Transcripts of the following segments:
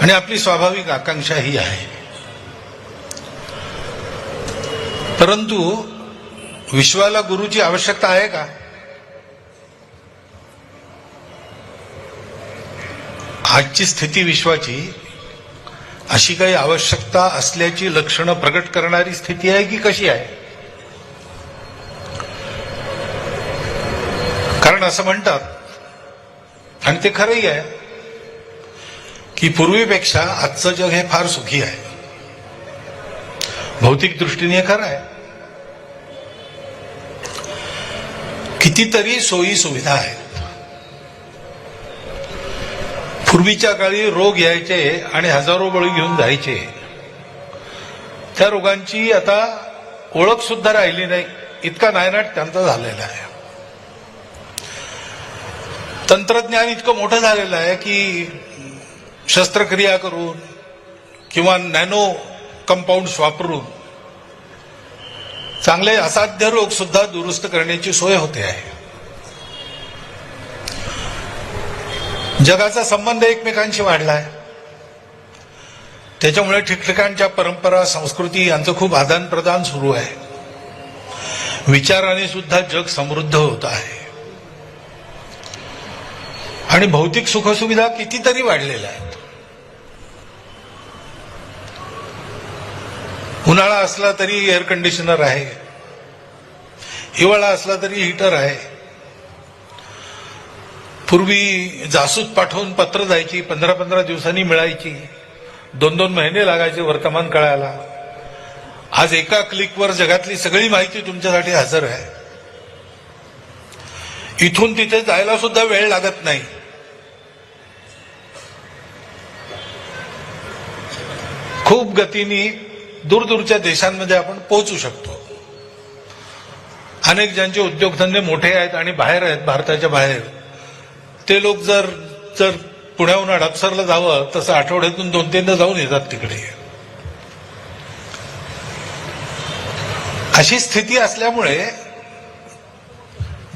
आणि आपली स्वाभाविक आकांक्षा ही आहे. परंतु विश्वाला गुरुची आवश्यकता आहे का? आजची स्थिती विश्वाची अशी काही आवश्यकता असल्याची लक्षणं प्रकट करणारी स्थिती आहे की कशी आहे? कारण असं म्हणतात, आणि ते खरंही आहे, की पूर्वीपेक्षा आजचं जग हे फार सुखी आहे. भौतिक दृष्टीने हे खरं आहे. कितीतरी सोयी सुविधा आहेत. पूर्वीच्या काळी रोग यायचे आणि हजारो बळी घेऊन जायचे. त्या रोगांची आता ओळख सुद्धा राहिली नाही, इतका नायनाट त्यांचा झालेला आहे. तंत्रज्ञान इतकं मोठं झालेलं आहे की शस्त्रक्रिया करून किंवा नॅनो कंपाऊंड्स वापरून चांगले असाध्य रोग सुद्धा दुरुस्त करण्याची सोय होते आहे. जगाचा संबंध एकमेकांशी वाढला आहे. त्याच्यामुळे ठिकठिकाणच्या परंपरा, संस्कृती यांचं खूप आदान प्रदान सुरू आहे. विचाराने सुद्धा जग समृद्ध होत आहे. आणि भौतिक सुखसुविधा कितीतरी वाढलेल्या आहेत. उन्हाळा असला तरी एअर कंडिशनर आहे, हिवाळा असला तरी हीटर आहे. पूर्वी जासूस पाठवून पत्र जायची, 15-15 दिवसांनी मिळायची, 2-2 महिने लागायचे वर्तमान कळायला. आज एका क्लिकवर जगातली सगळी माहिती तुमच्यासाठी हजर आहे. इथून तिथे जायला सुद्धा वेळ लागत नाही. खूप गतीने दूरदूरच्या देशांमध्ये आपण पोहोचू शकतो. अनेक ज्यांचे उद्योगधंदे मोठे आहेत आणि बाहेर आहेत, भारताच्या बाहेर, ते लोक जर पुण्याहून हडपसरला जावं तसं आठवड्यातून 2-3दा जाऊन येतात तिकडे. अशी स्थिती असल्यामुळे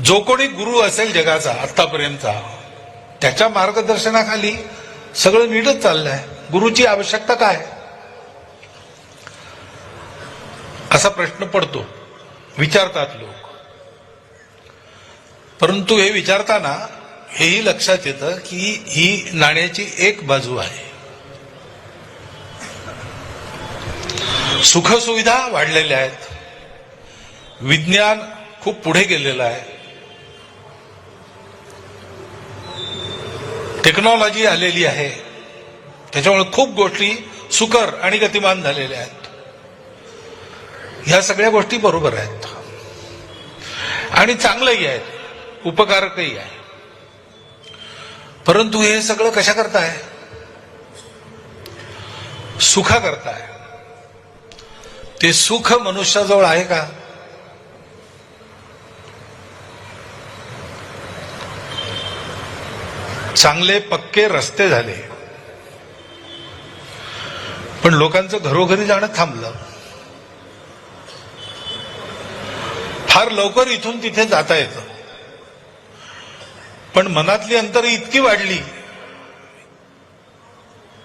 जो कोणी गुरु असेल जगाचा आतापर्यंतचा, त्याच्या मार्गदर्शनाखाली सगळं नीटच चाललंय. गुरुची आवश्यकता काय असा प्रश्न पडतो, विचारतात लोक. परंतु हे विचारताना हेही लक्षात येतं की ही नाण्याची एक बाजू आहे. सुखसुविधा वाढलेल्या आहेत, विज्ञान खूप पुढे गेलेलं आहे, टेक्नॉलॉजी आलेली आहे. त्याच्यामुळे खूप गोष्टी सुकर आणि गतिमान झालेल्या आहेत. ह्या सगळ्या गोष्टी बरोबर आहेत आणि चांगलंही आहेत, उपकारकही आहे. परंतु हे सगळं कशा करताय? सुखा करताय. ते सुख मनुष्याजवळ आहे का? चांगले पक्के रस्ते झाले, पण लोकांचं घरोघरी जाणं थांबलं. फार लवकर इथून तिथे जाता येतं, पण मनातली अंतरं इतकी वाढली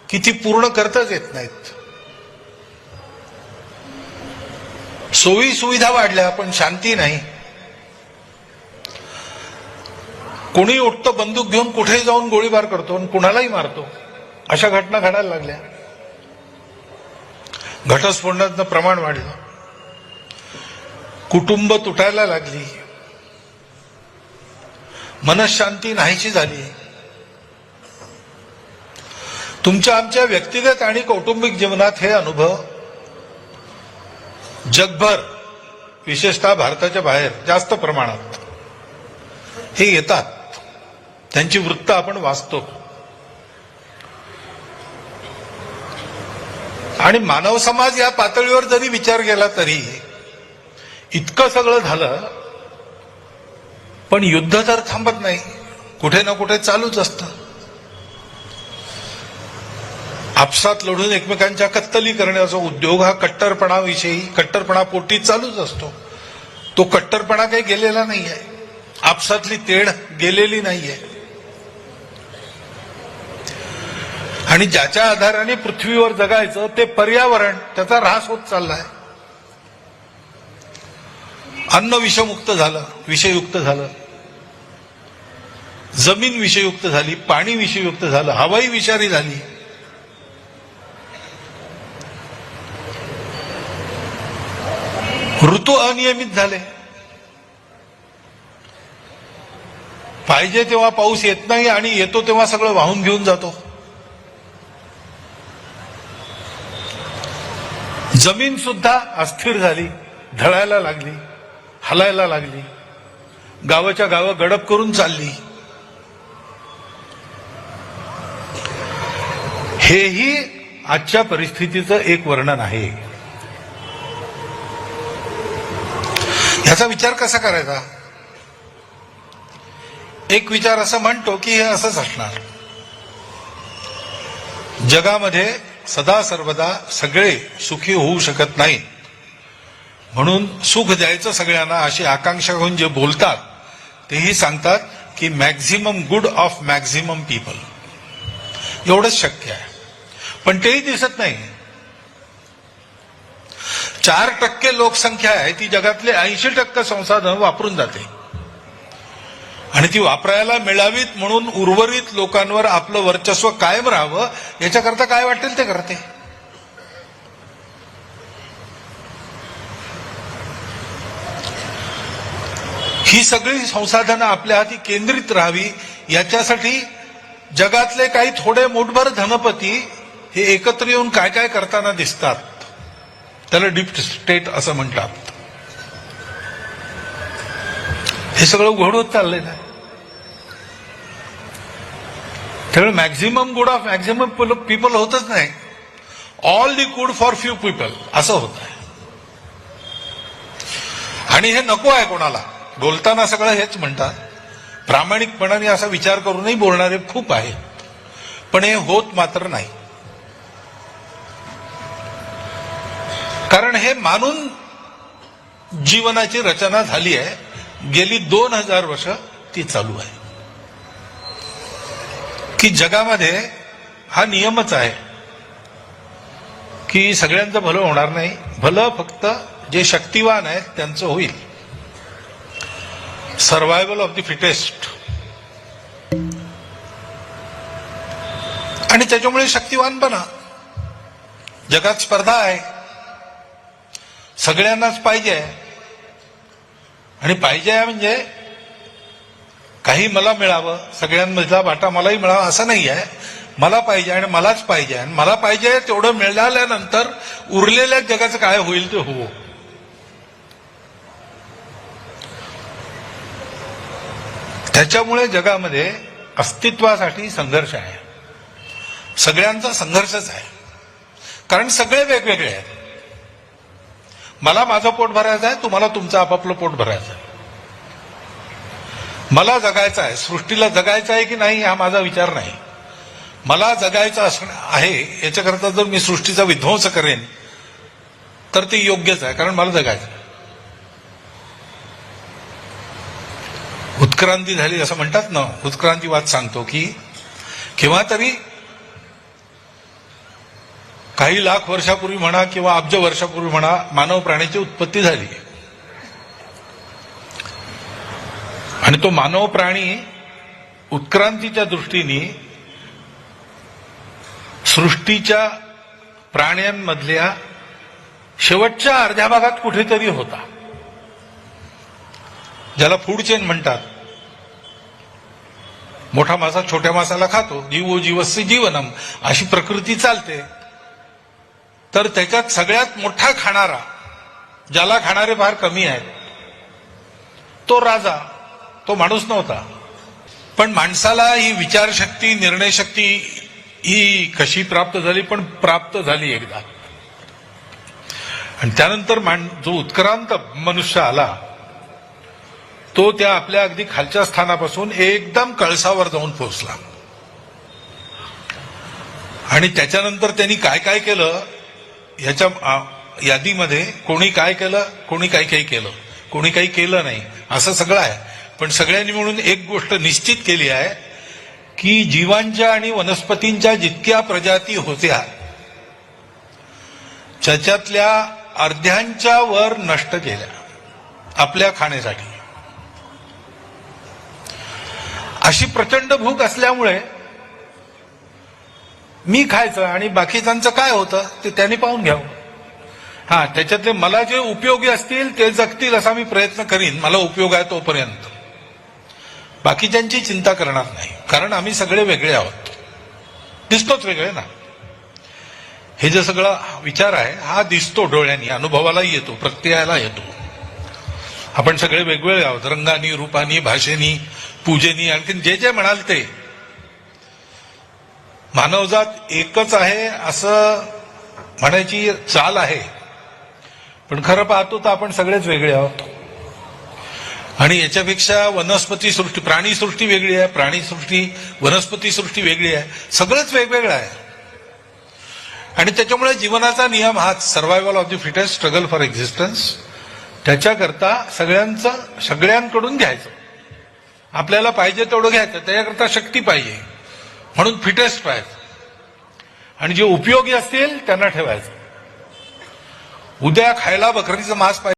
की ती पूर्ण करताच येत नाहीत. सोयी सुविधा वाढल्या पण शांती नाही. कोणी उठतं बंदूक घेऊन, कुठे जाऊन गोळीबार करतो आणि कुणालाही मारतो. अशा घटना घडायला लागल्या. घटस्फोटाचं प्रमाण वाढलं, कुटुंब तुटायला लागली, मनशांती नाहीशी झाली. तुमच्या आमच्या व्यक्तिगत आणि कौटुंबिक जीवनात हे अनुभव जगभर, विशेषतः भारताच्या बाहेर जास्त प्रमाणात हे येतात. त्यांची वृत्त आपण वाचतो. आणि मानव समाज या पातळीवर जरी विचार केला तरी इतकं सगळं झालं, पण युद्ध तर थांबत नाही, कुठे ना कुठे चालूच असतं. आपसात लढून एकमेकांच्या कत्तली करण्याचा उद्योग हा कट्टरपणाविषयी, कट्टरपणापोटी चालूच असतो. तो कट्टरपणा काही गेलेला नाहीये, आपसातली तेढ गेलेली नाहीये. आणि ज्याच्या आधाराने पृथ्वीवर जगायचं ते पर्यावरण त्याचा ऱ्हास होत चाललाय. अन्न विषमुक्त झालं, विषयुक्त झालं, जमीन विषयुक्त झाली, पाणी विषयुक्त झालं, हवाई विषारी झाली. ऋतू अनियमित झाले. पाहिजे तेव्हा पाऊस येत नाही आणि येतो तेव्हा सगळं वाहून घेऊन जातो. जमीन सुद्धा अस्थिर झाली, ढळायला लागली, हलायला लागली, गावाच्या गावं गडप करून चालली. हेही आजच्या परिस्थितीचं एक वर्णन आहे. ह्याचा विचार कसा करायचा? एक विचार असं म्हणतो की हे असंच असणार. जगामध्ये सदा सर्वदा सगळे सुखी होऊ शकत नाही, म्हणून सुख द्यायचं सगळ्यांना अशी आकांक्षा घेऊन जे बोलतात तेही सांगतात की maximum good of maximum people, एवढंच शक्य आहे. पण तेही दिसत नाही. 4% लोकसंख्या आहे, ती जगातले 80% संसाधन वापरून जाते आणि ती वापरायला मिळावीत म्हणून उर्वरित लोकांवर आपलं वर्चस्व कायम राहावं याच्याकरता काय वाटेल ते करते. ही सगळी संसाधनं आपल्या हाती केंद्रित राहावी याच्यासाठी जगातले काही थोडे मोठभर धनपती हे एकत्र येऊन काय काय करताना दिसतात. त्याला डीप स्टेट असं म्हणतात. हे सगळं उघड होत चाललेलं आहे. त्यामुळे maximum good of maximum people होतच नाही. All the good for few people असं होत आहे. आणि हे नको आहे कोणाला. बोलताना सगळं हेच म्हणतात. प्रामाणिकपणाने असा विचार करूनही बोलणारे खूप आहेत, पण हे होत मात्र नाही. कारण हे मानून जीवनाची रचना झाली आहे. गेली 2000 वर्ष ती चालू आहे की जगामध्ये हा नियमच आहे की सगळ्यांचं भलं होणार नाही. भलं फक्त जे शक्तिवान आहेत त्यांचं होईल. Survival of the fittest. आणि त्याच्यामुळे शक्तिवान बना. जगात स्पर्धा आहे, सगळ्यांनाच पाहिजे आहे. आणि पाहिजे आहे म्हणजे काही मला मिळावं, सगळ्यांमधला वाटा मलाही मिळावा असं नाही आहे. मला पाहिजे आणि मलाच पाहिजे, आणि मला पाहिजे तेवढं मिळाल्यानंतर उरलेल्या जगाचं काय होईल ते हो. त्याच्यामुळे जगामध्ये अस्तित्वासाठी संघर्ष आहे. सगळ्यांचा संघर्षच आहे. कारण सगळे वेगवेगळे आहेत. मला माझं पोट भरायचं आहे, तुम्हाला तुमचं आपापलं पोट भरायचं आहे. मला जगायचं आहे, सृष्टीला जगायचं आहे की नाही हा माझा विचार नाही. मला जगायचं असणं आहे याच्याकरता जर मी सृष्टीचा विध्वंस करेन तर ते योग्यच आहे, कारण मला जगायचं आहे. उत्क्रांती झाली असं म्हणतात ना. उत्क्रांतीवाद सांगतो की केव्हा तरी काही लाख वर्षापूर्वी म्हणा किंवा अब्ज वर्षापूर्वी म्हणा मानव प्राण्याची उत्पत्ती झाली. आणि तो मानव प्राणी उत्क्रांतीच्या दृष्टीने सृष्टीच्या प्राण्यांमधल्या शेवटच्या अर्ध्या भागात कुठेतरी होता, ज्याला फूड चेन म्हणतात. मोठा मासा छोट्या मासाला खातो, जीवो जीवस्य जीवनम अशी प्रकृती चालते. तर त्याच्यात सगळ्यात मोठा खाणारा, ज्याला खाणारे फार कमी आहेत, तो राजा, तो माणूस नव्हता. पण माणसाला ही विचारशक्ती, निर्णयशक्ती ही कशी प्राप्त झाली? पण प्राप्त झाली एकदा. आणि त्यानंतर जो उत्क्रांत मनुष्य आला तो त्या आपल्या अगदी खालच्या स्थानापासून एकदम कळसावर जाऊन पोहोचला. आणि त्याच्यानंतर त्यांनी काय काय केलं ह्याच्या यादीमध्ये कोणी काय केलं, कोणी काही काही केलं, कोणी काही केलं नाही, असं सगळं आहे. पण सगळ्यांनी म्हणून एक गोष्ट निश्चित केली आहे की जीवांच्या आणि वनस्पतींच्या जितक्या प्रजाती होत्या त्याच्यातल्या अर्ध्यांच्या वर नष्ट केल्या आपल्या खाण्यासाठी. अशी प्रचंड भूक असल्यामुळे मी खायचं आणि बाकीच्यांचं काय होतं ते त्यांनी पाहून घ्यावं. त्याच्यातले मला जे उपयोगी असतील ते जगतील असा मी प्रयत्न करीन, मला उपयोग आहे तोपर्यंत. बाकीच्यांची चिंता करणार नाही, कारण आम्ही सगळे वेगळे आहोत, दिसतोच वेगळे ना. हे जे सगळा विचार आहे हा दिसतो डोळ्यांनी, अनुभवाला येतो, प्रत्ययाला येतो. आपण सगळे वेगवेगळे आहोत, रंगानी, रूपानी, भाषेनी, पूजेनी, आणखीन जे जे म्हणाल ते. मानवजात एकच आहे असं म्हणायची चाल आहे, पण खरं पाहतो तर आपण सगळेच वेगळे आहोत. आणि याच्यापेक्षा वनस्पती सृष्टी, प्राणीसृष्टी वेगळी आहे, प्राणीसृष्टी, वनस्पती सृष्टी वेगळी आहे, सगळंच वेगवेगळं आहे. आणि त्याच्यामुळे जीवनाचा नियम हाच, survival of the fittest, struggle for existence. त्याच्याकरता सगळ्यांकडून घ्यायचं, आपल्याला पाहिजे तेवढं घ्यायचं, त्याच्याकरता शक्ती पाहिजे, म्हणून फिटेस्ट पाहिजे. आणि जे उपयोगी असतील त्यांना ठेवायचं. उद्या खायला बकरीचं मांस पाहिजे